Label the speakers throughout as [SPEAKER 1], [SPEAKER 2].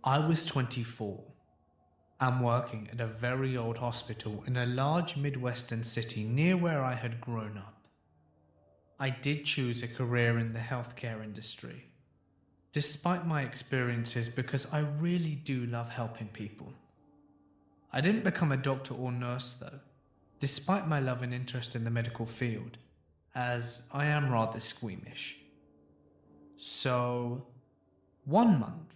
[SPEAKER 1] I was 24 and working at a very old hospital in a large Midwestern city near where I had grown up. I did choose a career in the healthcare industry, despite my experiences, because I really do love helping people. I didn't become a doctor or nurse though, despite my love and interest in the medical field, as I am rather squeamish. So, 1 month,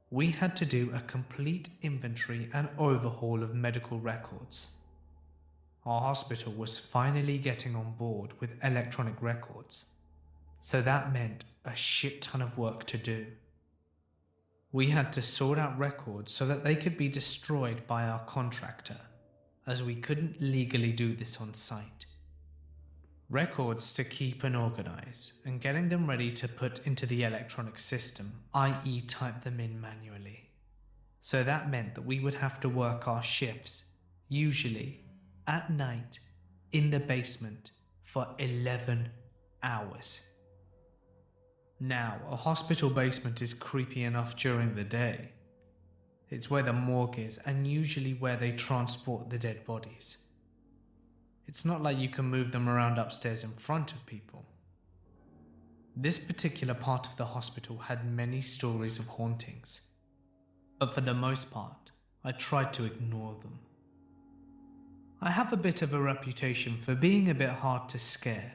[SPEAKER 1] we had to do a complete inventory and overhaul of medical records. Our hospital was finally getting on board with electronic records, so that meant a shit ton of work to do. We had to sort out records so that they could be destroyed by our contractor, as we couldn't legally do this on site. Records to keep and organize, and getting them ready to put into the electronic system, i.e. type them in manually. So that meant that we would have to work our shifts, usually at night, in the basement for 11 hours. Now, a hospital basement is creepy enough during the day. It's where the morgue is and usually where they transport the dead bodies. It's not like you can move them around upstairs in front of people. This particular part of the hospital had many stories of hauntings, but for the most part, I tried to ignore them. I have a bit of a reputation for being a bit hard to scare.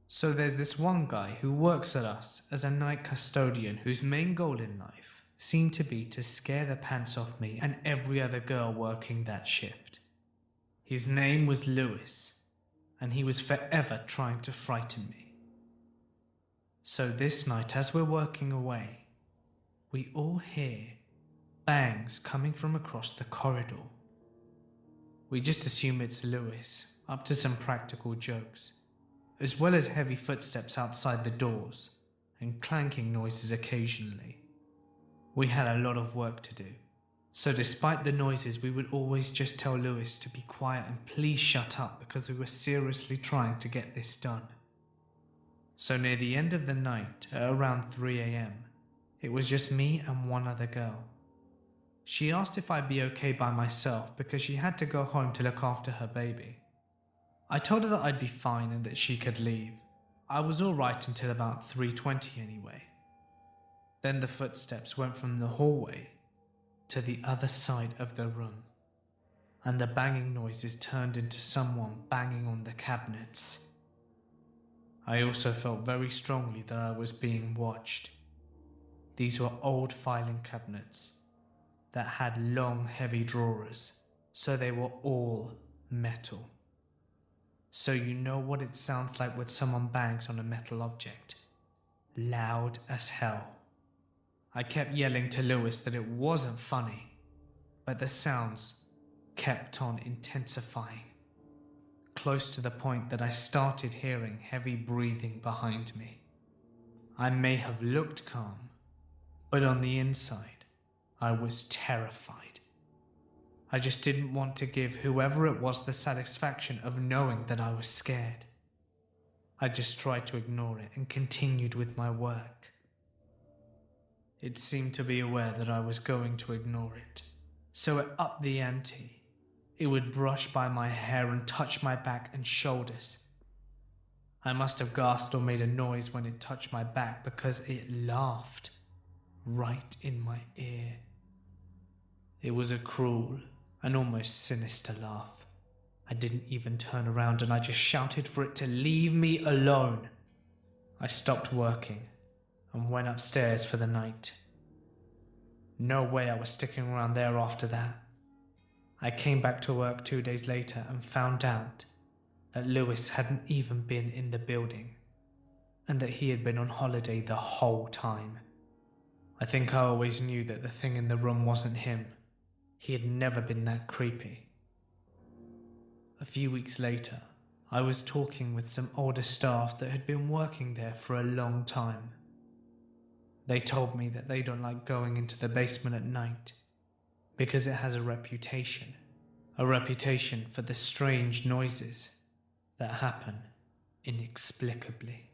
[SPEAKER 1] So there's this one guy who works at us as a night custodian whose main goal in life seemed to be to scare the pants off me and every other girl working that shift. His name was Lewis, and he was forever trying to frighten me. So this night, as we're working away, we all hear bangs coming from across the corridor. We just assume it's Lewis, up to some practical jokes, as well as heavy footsteps outside the doors and clanking noises occasionally. We had a lot of work to do, so despite the noises, we would always just tell Lewis to be quiet and please shut up because we were seriously trying to get this done. So near the end of the night, at around 3 a.m, it was just me and one other girl. She asked if I'd be okay by myself because she had to go home to look after her baby. I told her that I'd be fine and that she could leave. I was alright until about 3:20 anyway. Then the footsteps went from the hallway to the other side of the room, and the banging noises turned into someone banging on the cabinets. I also felt very strongly that I was being watched. These were old filing cabinets that had long, heavy drawers, so they were all metal. So you know what it sounds like when someone bangs on a metal object. Loud as hell. I kept yelling to Lewis that it wasn't funny, but the sounds kept on intensifying, close to the point that I started hearing heavy breathing behind me. I may have looked calm, but on the inside, I was terrified. I just didn't want to give whoever it was the satisfaction of knowing that I was scared. I just tried to ignore it and continued with my work. It seemed to be aware that I was going to ignore it, so it upped the ante. It would brush by my hair and touch my back and shoulders. I must have gasped or made a noise when it touched my back because it laughed right in my ear. It was a cruel and almost sinister laugh. I didn't even turn around and I just shouted for it to leave me alone. I stopped working and went upstairs for the night. No way I was sticking around there after that. I came back to work 2 days later and found out that Lewis hadn't even been in the building and that he had been on holiday the whole time. I think I always knew that the thing in the room wasn't him. He had never been that creepy. A few weeks later, I was talking with some older staff that had been working there for a long time. They told me that they don't like going into the basement at night because it has a reputation for the strange noises that happen inexplicably.